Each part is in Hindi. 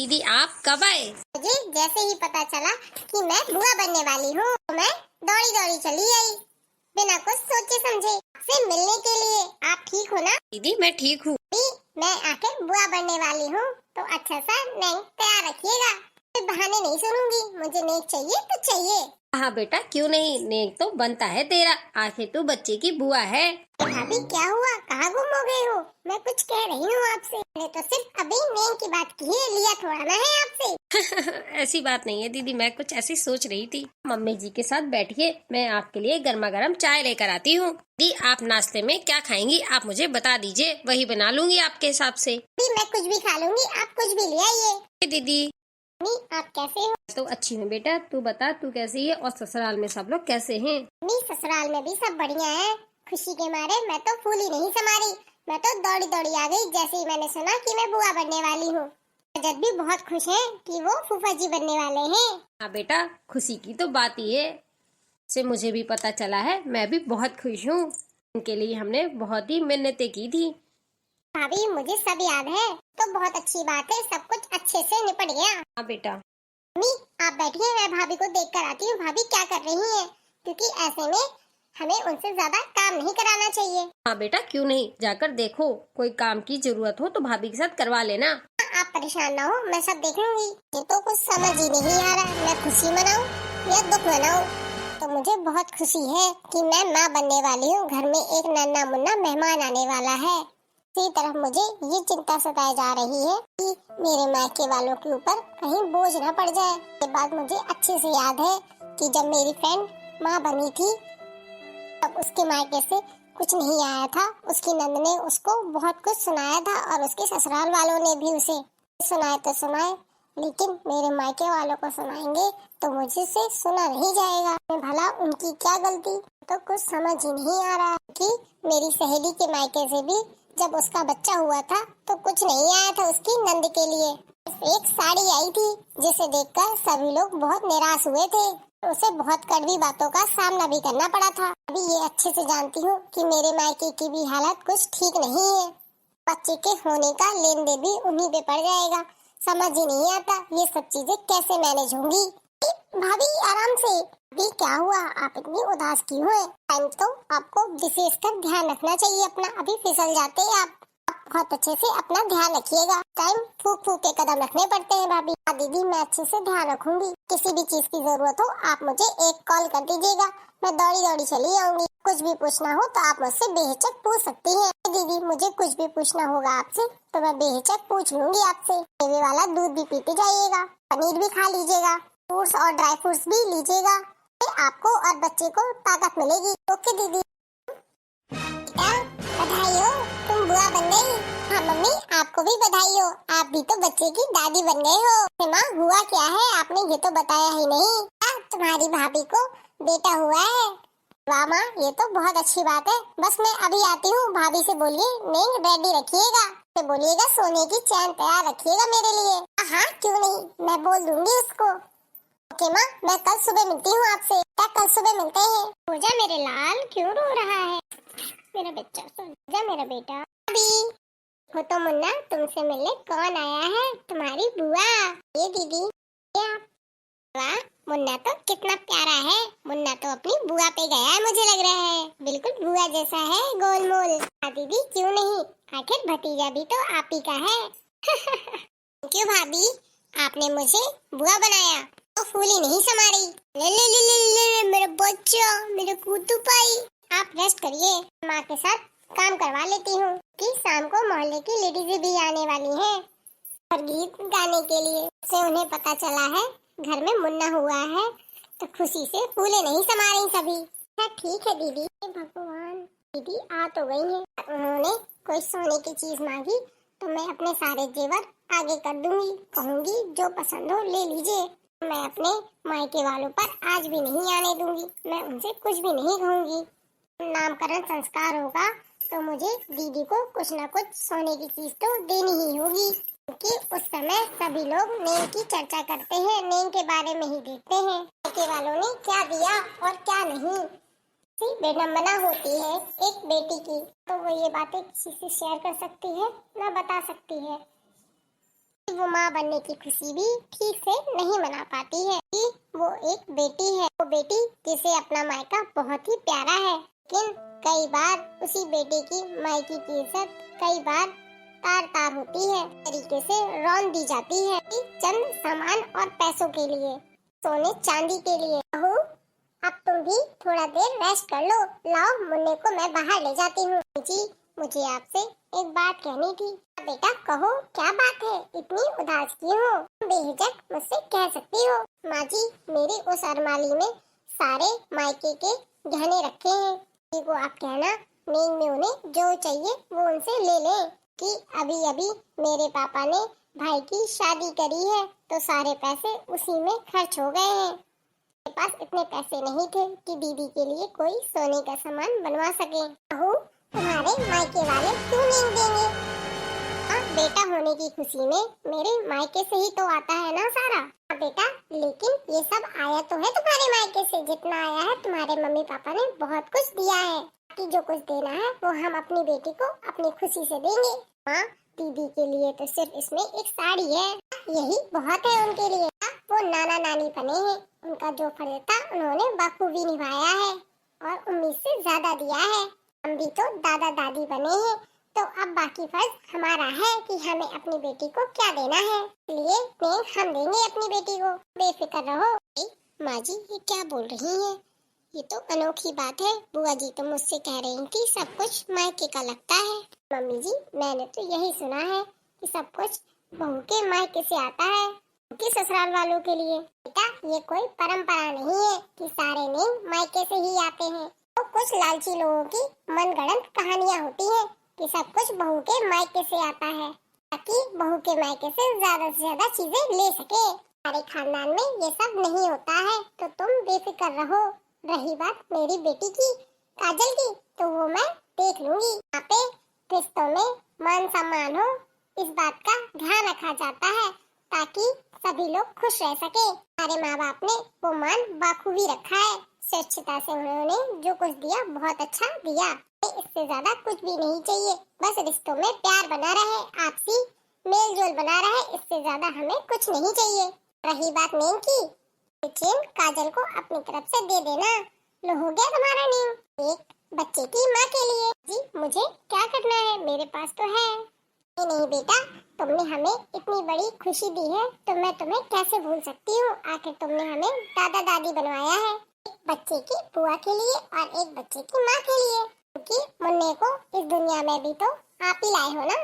दीदी आप कब आए? मुझे जैसे ही पता चला कि मैं बुआ बनने वाली हूँ तो मैं दौड़ी दौड़ी चली आई बिना कुछ सोचे समझे आपसे मिलने के लिए। आप ठीक हो ना? दीदी मैं ठीक हूँ। मैं आखिर बुआ बनने वाली हूँ तो अच्छा सा नेक तैयार रखिएगा। फिर बहाने नहीं सुनूंगी, मुझे नेक चाहिए तो चाहिए। हाँ बेटा क्यों नहीं, नेक तो बनता है तेरा, आखिर तू बच्चे की बुआ है। भाभी क्या हुआ, कहाँ गुम हो गए हो? मैं कुछ कह रही हूँ आपसे, मैंने तो सिर्फ अभी नेक की बात की है, लिया थोड़ा ना है आपसे। ऐसी बात नहीं है दीदी, मैं कुछ ऐसी सोच रही थी। मम्मी जी के साथ बैठिए, मैं आपके लिए गर्मा गर्म चाय लेकर आती हूँ। दीदी आप नाश्ते में क्या खाएंगी आप मुझे बता दीजिए, वही बना लूंगी आपके हिसाब से। मैं कुछ भी खा लूंगी, आप कुछ भी ले आइए। दीदी आप कैसे हो? तो अच्छी हूँ बेटा, तू बता तू कैसी है और ससुराल में सब लोग कैसे हैं? ससुराल में भी सब बढ़िया है। खुशी के मारे मैं तो फूल ही नहीं समा रही, मैं तो दौड़ी दौड़ी आ गई जैसे ही मैंने सुना कि मैं बुआ बनने वाली हूँ। रजत भी बहुत खुश है कि वो फूफा जी बनने वाले हैं। हाँ बेटा खुशी की तो बात ही है, से मुझे भी पता चला है, मैं भी बहुत खुश हूँ। उनके लिए हमने बहुत ही मिन्नतें की थी। भाभी मुझे सब याद है, तो बहुत अच्छी बात है, सब कुछ अच्छे से निपट गया। हाँ बेटा। मम्मी आप बैठिए, मैं भाभी को देख कर आती हूँ भाभी क्या कर रही हैं, क्योंकि ऐसे में हमें उनसे ज्यादा काम नहीं कराना चाहिए। हाँ बेटा क्यों नहीं, जाकर देखो, कोई काम की जरूरत हो तो भाभी के साथ करवा लेना। आप परेशान ना हो, मैं सब देख लूंगी। ये तो कुछ समझ ही नहीं आ रहा, मैं खुशी मनाऊं या दुख मनाऊं। तो मुझे बहुत खुशी है कि मैं माँ बनने वाली हूँ, घर में एक नन्हा मुन्ना मेहमान आने वाला है। इसी तरफ मुझे ये चिंता सताई जा रही है कि मेरे मायके वालों के ऊपर कहीं बोझ न पड़ जाए। ये बात मुझे अच्छे से याद है कि जब मेरी फ्रेंड माँ बनी थी तब उसके मायके से कुछ नहीं आया था, उसकी नंद ने उसको बहुत कुछ सुनाया था और उसके ससुराल वालों ने भी उसे सुनाए तो सुनाए, लेकिन मेरे मायके वालों को सुनाएंगे तो मुझे से सुना नहीं जाएगा। मैं भला उनकी क्या गलती, तो कुछ समझ ही नहीं आ रहा कि मेरी सहेली के मायके से भी जब उसका बच्चा हुआ था तो कुछ नहीं आया था उसकी नंद के लिए, एक साड़ी आई थी जिसे देखकर सभी लोग बहुत निराश हुए थे। उसे बहुत कड़वी बातों का सामना भी करना पड़ा था। अभी ये अच्छे से जानती हूँ कि मेरे मायके की भी हालत कुछ ठीक नहीं है, बच्चे के होने का लेन देन भी उन्हीं पे पड़ जाएगा। समझ ही नहीं आता ये सब चीजें कैसे मैनेज होंगी। भाभी आराम से, अभी क्या हुआ, आप इतनी उदास क्यों हैं? टाइम तो आपको विशेषकर ध्यान रखना चाहिए अपना, अभी फिसल जाते हैं आप बहुत अच्छे से अपना ध्यान रखिएगा। टाइम फूक फूक के कदम रखने पड़ते हैं भाभी। दीदी मैं अच्छे से ध्यान रखूंगी, किसी भी चीज की जरूरत हो आप मुझे एक कॉल कर दीजिएगा, मैं दौड़ी दौड़ी चली आऊंगी। कुछ भी पूछना हो तो आप मुझसे बेहिचक पूछ सकती हैं। दीदी मुझे कुछ भी पूछना होगा आपसे तो मैं बेहिचक पूछ लूंगी आपसे। मेवे वाला दूध भी पीते जाइएगा, पनीर भी खा लीजिएगा, फ्रूट्स और ड्राई फ्रूट्स भी लीजिएगा, आपको और बच्चे को ताकत मिलेगी। ओके दीदी। बधाई हो, तुम बुआ बन गई। हाँ मम्मी आपको भी बधाई हो, आप भी तो बच्चे की दादी बन गए हो। माँ हुआ क्या है, आपने ये तो बताया ही नहीं। तुम्हारी भाभी को बेटा हुआ है। वाह माँ ये तो बहुत अच्छी बात है। बस मैं अभी आती हूँ, भाभी से बोलिए नेक रेडी रखिएगा, तो बोलिएगा सोने की चैन तैयार रखिएगा मेरे लिए। हाँ क्यों नहीं, मैं बोल दूंगी उसको। ओके माँ मैं कल सुबह मिलती हूँ आपसे। क्या कल सुबह मिलते हैं? पूजा मेरे लाल क्यों रो रहा है? मेरा बच्चा सो जा, मेरा बेटा। अभी हो तो मुन्ना, तुमसे मिलने कौन आया है? तुम्हारी बुआ। ये दीदी क्या? वाह मुन्ना तो कितना प्यारा है, मुन्ना तो अपनी बुआ पे गया है, मुझे लग रहा है बिल्कुल बुआ जैसा है, गोलमोल। हाँ दीदी क्यों नहीं, आखिर भतीजा भी तो आप ही का है। क्यों भाभी, आपने मुझे बुआ बनाया तो फूली नहीं समा रही। ले ले ले ले ले मेरा बच्चा, मेरा कुतु पाई। आप रेस्ट करिए, माँ के साथ काम करवा लेती हूँ कि शाम को मोहल्ले की लेडीज भी आने वाली हैं और गीत गाने के लिए। से उन्हें पता चला है घर में मुन्ना हुआ है तो खुशी से फूले नहीं समा रही सभी। ठीक है दीदी। भगवान दीदी आ तो गई हैं, उन्होंने कोई सोने की चीज मांगी तो मैं अपने सारे जेवर आगे कर दूंगी, कहूंगी जो पसंद हो ले लीजिए। मैं अपने मायके वालों पर आज भी नहीं आने दूंगी, मैं उनसे कुछ भी नहीं कहूंगी। नामकरण संस्कार होगा तो मुझे दीदी को कुछ न कुछ सोने की चीज तो देनी ही होगी, क्योंकि उस समय सभी लोग नेम की चर्चा करते हैं, नेम के बारे में ही देखते हैं मायके वालों ने क्या दिया और क्या नहीं। विडम्बना होती है एक बेटी की, तो वो ये बातें किसी से शेयर कर सकती है, ना बता सकती है। वो माँ बनने की खुशी भी ठीक से नहीं मना पाती है कि वो एक बेटी है, वो बेटी जिसे अपना मायका बहुत ही प्यारा है, लेकिन कई बार उसी बेटे की मायके की इज्जत कई बार तार तार होती है, तरीके से रौंद दी जाती है कि चंद सामान और पैसों के लिए, सोने चांदी के लिए। बहू, अब तुम भी थोड़ा देर रेस्ट कर लो, लाओ मुन्ने को मैं बाहर ले जाती हूँ। जी, मुझे आपसे एक बात कहनी थी। बेटा कहो, क्या बात है, इतनी उदास क्यों हो? बेहिचक मुझसे कह सकती हो। माँ जी, मेरी उस अरमाली में सारे मायके के गहने रखे हैं, को आप कहना नींद में उन्हें जो चाहिए वो उनसे ले लें कि अभी अभी मेरे पापा ने भाई की शादी करी है तो सारे पैसे उसी में खर्च हो गए हैं। मेरे पास इतने पैसे नहीं थे कि दीदी के लिए कोई सोने का सामान बनवा सके। बहू, तुम्हारे मायके वाले क्यों नहीं देंगे? बेटा होने की खुशी में मेरे मायके से ही तो आता है ना सारा। बेटा, लेकिन ये सब आया तो है तुम्हारे मायके से, जितना आया है तुम्हारे मम्मी पापा ने बहुत कुछ दिया है, कि जो कुछ देना है वो हम अपनी बेटी को अपनी खुशी से देंगे। माँ, दीदी के लिए तो सिर्फ इसमें एक साड़ी है, यही बहुत है उनके लिए। वो नाना नानी बने हैं, उनका जो फर्ज था उन्होंने बखूबी निभाया है और उम्मीद से ज्यादा दिया है। हम भी तो दादा दादी बने हैं, तो अब बाकी फर्ज हमारा है कि हमें अपनी बेटी को क्या देना है, इसलिए हम देंगे अपनी बेटी को, बेफिक्र रहो। माँ जी, ये क्या बोल रही हैं? ये तो अनोखी बात है। बुआ जी तो मुझसे कह रही थी सब कुछ मायके का लगता है। मम्मी जी, मैंने तो यही सुना है कि सब कुछ बहू के मायके से आता है, कि ससुराल वालों के लिए। बेटा, ये कोई परंपरा नहीं है कि सारे नेम मायके से ही आते हैं, तो कुछ लालची लोगों की मनगढ़ंत कहानियाँ होती है कि सब कुछ बहू के मायके से आता है, ताकि बहू के मायके से ज्यादा चीजें ले सके। हमारे खानदान में ये सब नहीं होता है, तो तुम बेफिक्र रहो। रही बात मेरी बेटी की, काजल की, तो वो मैं देख लूंगी। यहाँ पे रिश्तों में मान सम्मान हो, इस बात का ध्यान रखा जाता है ताकि सभी लोग खुश रह सके। हमारे माँ बाप ने वो मान बाखूबी रखा है, स्वच्छता से उन्होंने जो कुछ दिया बहुत अच्छा दिया। इससे ज्यादा कुछ भी नहीं चाहिए, बस रिश्तों में प्यार बना रहे, आपसी मेल जोल बना रहे, इससे ज्यादा हमें कुछ नहीं चाहिए। रही बात नेम की, चेन काजल को अपनी तरफ से दे देना, लो हो गया तुम्हारा नेम एक बच्चे की माँ के लिए। जी, मुझे क्या करना है, मेरे पास तो है। नहीं बेटा, तुमने हमें इतनी बड़ी खुशी दी है तो मैं तुम्हें कैसे भूल सकती हूँ। आखिर तुमने हमें दादा दादी बनवाया है, एक बच्चे की बुआ के लिए और एक बच्चे की माँ के लिए, क्योंकि मुन्ने को इस दुनिया में भी तो आप ही लाए हो ना,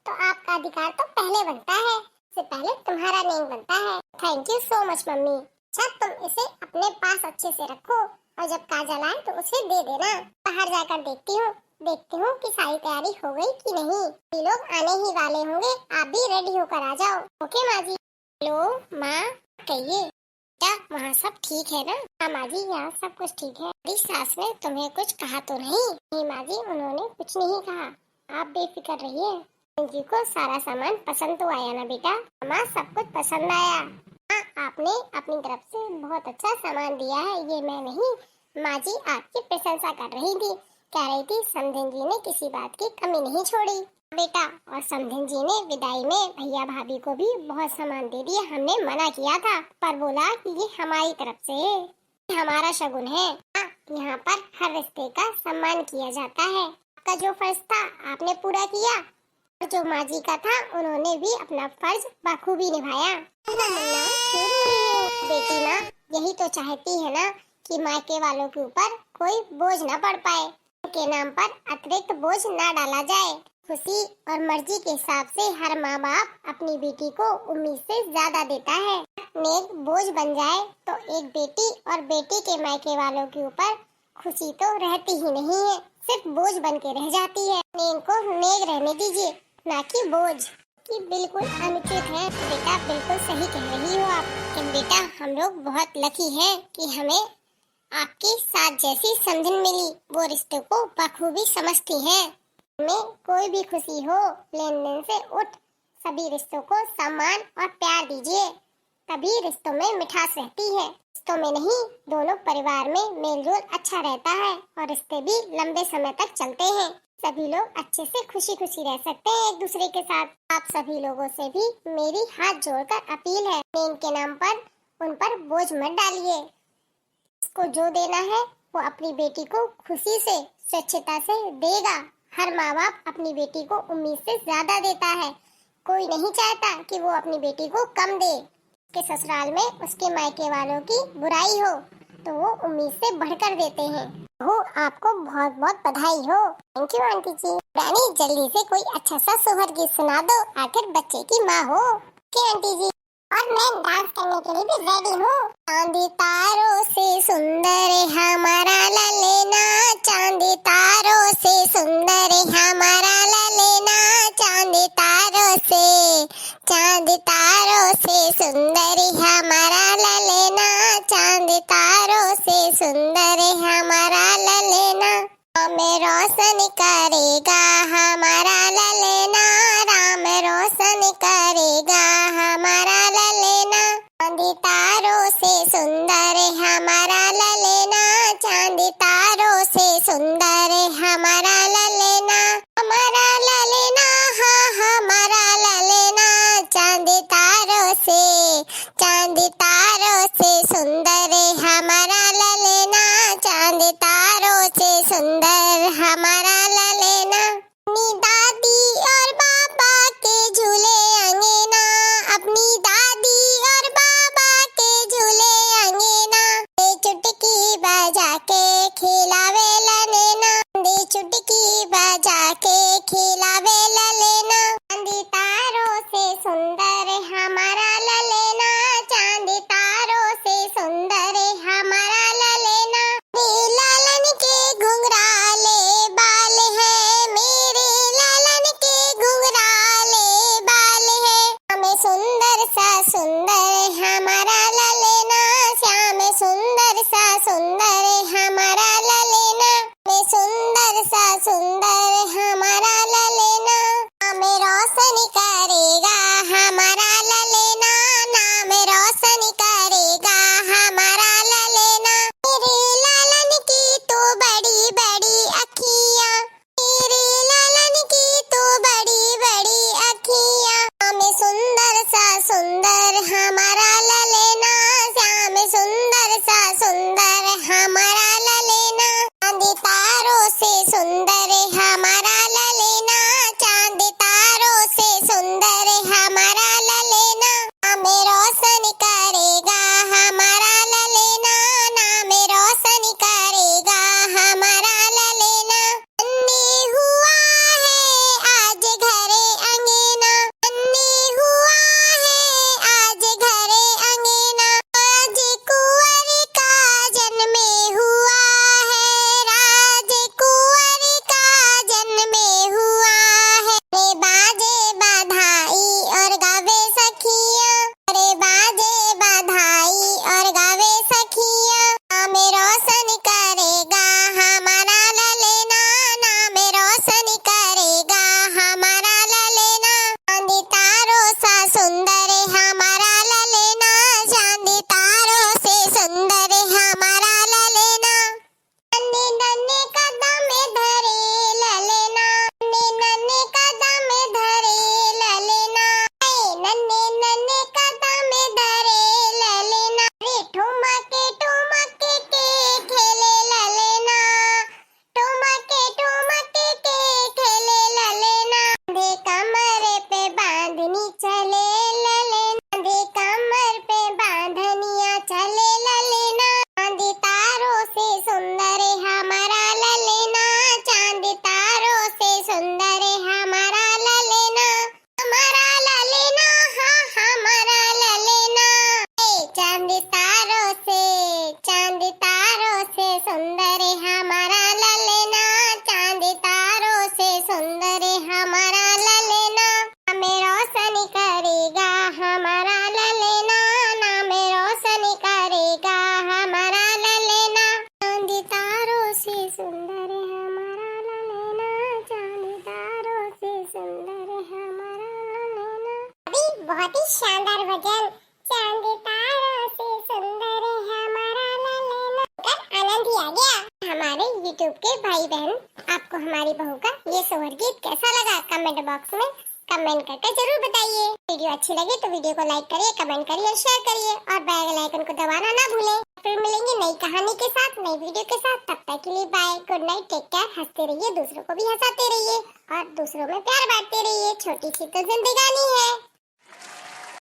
तो आपका अधिकार तो पहले बनता है, इससे पहले तुम्हारा नेम बनता है। Thank you so much mummy. अच्छा, तुम इसे अपने पास अच्छे से रखो और जब काजल आए तो उसे दे देना। बाहर जाकर देखती हूँ कि सारी तैयारी हो गई कि नहीं। ये लोग आने ही वाले होंगे, आप भी रेडी होकर आ जाओ। ओके माँ जी। हेलो माँ, कहिए। क्या वहाँ सब ठीक है ना? हाँ माँ जी, यहाँ सब कुछ ठीक है। मेरी सास ने तुम्हें कुछ कहा तो नहीं? नहीं माँ जी, उन्होंने कुछ नहीं कहा, आप बेफिक्र रहिए। जी को सारा सामान पसंद तो आया ना बेटा? माँ, सब कुछ पसंद आया। हाँ, आपने अपनी तरफ से बहुत अच्छा सामान दिया है, ये मैं नहीं, माँ जी आपकी प्रशंसा कर रही थी, कह रही थी समधिन जी ने किसी बात की कमी नहीं छोड़ी बेटा। और समधिन जी ने विदाई में भैया भाभी को भी बहुत सामान दे दिया। हमने मना किया था पर बोला कि ये हमारी तरफ से हमारा शगुन है। हाँ, यहाँ पर हर रिश्ते का सम्मान किया जाता है। आपका जो फर्ज था आपने पूरा किया, और जो माँ जी का था उन्होंने भी अपना फर्ज बखूबी निभाया। बेटी माँ यही तो चाहती है ना कि मायके वालों के ऊपर कोई बोझ न पड़ पाए, उनके नाम पर अतिरिक्त बोझ न डाला जाए। खुशी और मर्जी के हिसाब से हर माँ बाप अपनी बेटी को उम्मीद से ज्यादा देता है। नेक बोझ बन जाए तो एक बेटी और बेटी के मायके वालों के ऊपर खुशी तो रहती ही नहीं है, सिर्फ बोझ बन के रह जाती है। नेक को नेक रहने दीजिए, ना कि बोझ। कि बिल्कुल अनुचित है बेटा, बिल्कुल सही कह रही हो आप। लेकिन बेटा, हम लोग बहुत लकी हैं कि हमें आपकी साथ जैसी समझन मिली, वो रिश्ते को बखूबी समझती हैं। हमें कोई भी खुशी हो, लेन देन से उठ सभी रिश्तों को सम्मान और प्यार दीजिए, तभी रिश्तों में मिठास रहती है। रिश्तों में नहीं, दोनों परिवार में मेलजोल अच्छा रहता है और रिश्ते भी लंबे समय तक चलते हैं। सभी लोग अच्छे से खुशी खुशी रह सकते हैं एक दूसरे के साथ। आप सभी लोगों से भी मेरी हाथ जोड़कर अपील है, इनके नाम पर उन पर बोझ मत डालिए। इसको जो देना है वो अपनी बेटी को खुशी से स्वच्छता से देगा। हर माँ बाप अपनी बेटी को उम्मीद से ज्यादा देता है। कोई नहीं चाहता कि वो अपनी बेटी को कम दे। उसके ससुराल में उसके मायके वालों की बुराई हो तो वो उम्मीद से बढ़कर देते हैं। बहू आपको बहुत बहुत बधाई हो। थैंक यू आंटी जी। रानी जल्दी से कोई अच्छा सा सोहर गीत सुना दो, आखिर बच्चे की माँ हो। के आंटी जी, और मैं डांस करने के लिए भी रेडी हूँ। चांदी तारों से सुंदर हमारा ललेना, चांदी तारों से सुंदर हमारा ललेना, चांदी तारों से, चांदी तारों से सुंदर हमारा ललेना, चांदी तारों से सुंदर हमारा ललेना। हमें रोशन करेगा हमारा ललेना, राम रोशन करेगा हमारा ललेना। चांदी तारों से सुंदर हमारा ललेना, चांदी तारों से सुंदर हमारा ललेना, हमारा ललेना, हाँ हमारा ललेना। चांदी तारों से, चांदी तारों से सुंदर हमारा ललेना, चांदी तारों से सुंदर हमारा ललेना। अपनी दादी और बाबा के झूले अंगना, अपनी दादी और बाबा के झूले अंगना, दे चुटकी बजा के खिलावे ललेना, दे चुटकी बजा के खिलावे ललेना। चांदी तारों से सुंदर हमारा ललेना, चांदी तारों से सुंदर हमारा ललेना। मेरे लालन के घुंघराले बाल है, मेरे लालन के घुंघराले बाल है। हमें सुंदर सा सुंदर हमारा ललेना, श्याम सुंदर सा सुंदर हमारा ललेना, में सुंदर सा सुंदर हमारा ललेना। हमें रोशन करेगा हमारा ललेना, नाम रोशन करेगा हमारा ललेना। मेरे लालन की तो बड़ी बड़ी अखियाँ, मेरे लालन की तो बड़ी बड़ी अखियाँ। हमें सुंदर सा सुंदर हमारा ललेना, श्याम सुंदर सा सुंदर हमारा ललेना। चांदी तारों से सुंदर हमारा ललेना, चांदी तारों से सुंदर हमारा ललेना। हमें रोशन करेगा हमारा ललेना, नाम रोशन करेगा हमारा ललेना। अन्नी हुआ है आज घरे अंगना, अन्नी हुआ है आज घरे अंगना। आज कुंवर का जन्मे हुआ है, राज कुंवर का जन्मे हुआ है। रे बाजे बधाई और गावे सखियाँ, रे बाजे बधाई और गावे सखियाँ। हमें रोशन करेगा हमारा ललेना, नाम रोशन करेगा हमारा ललेना। चांदी तारों सा सुंदर हमारा ललेना, चांदी तारों से सुंदर हमारा ललेना। नन्हे नन्हे कदम धरे ललेना, नन्हे नन्हे कदम धरे ललेना, नन्हे नन्हे कदम धरे ललेना। रे ठुमके ठुमके के खेले ललेना, ठुमके ठुमके के खेले ललेना। दे कमर पे बांधनी चले ललेना, दे कमर पे बांधनिया चले ललेना। चांदी तारों से सुंदर हमारा ललेना, चांदी तारों से सुंदर हमारा ललेना, हमारा ललेना, हाँ हमारा ललेना। चांदी तारों से, चांदी तारों से सुंदर हमारा ललेना, चांदी तारों से सुंदर हमारा ललेना। हमें रोशन करेगा हमारा ललेना, नाम रोशन करेगा हमारा ललेना। चांदी तारों से सुंदर हमारा ललेना, चांदी तारों से सुंदर हमारा ललेना। अभी बहुत ही शानदार भजन चांदी तारों से सुंदर हमारा ललेना कर आनंद ही आ गया। हमारे YouTube के भाई बहन आपको हमारी बहू का ये में कमेंट करके जरूर बताइए। वीडियो अच्छी लगे तो वीडियो को लाइक करिए, कमेंट करिए और शेयर करिए और बेल आइकन को दबाना ना भूलें। फिर मिलेंगे नई कहानी के साथ, नई वीडियो के साथ। तब तक के लिए bye, good night, take care. हंसते रहिए, दूसरों को भी हंसाते रहिए और दूसरों में प्यार बांटते रहिए। छोटी सी तो जिंदगानी है।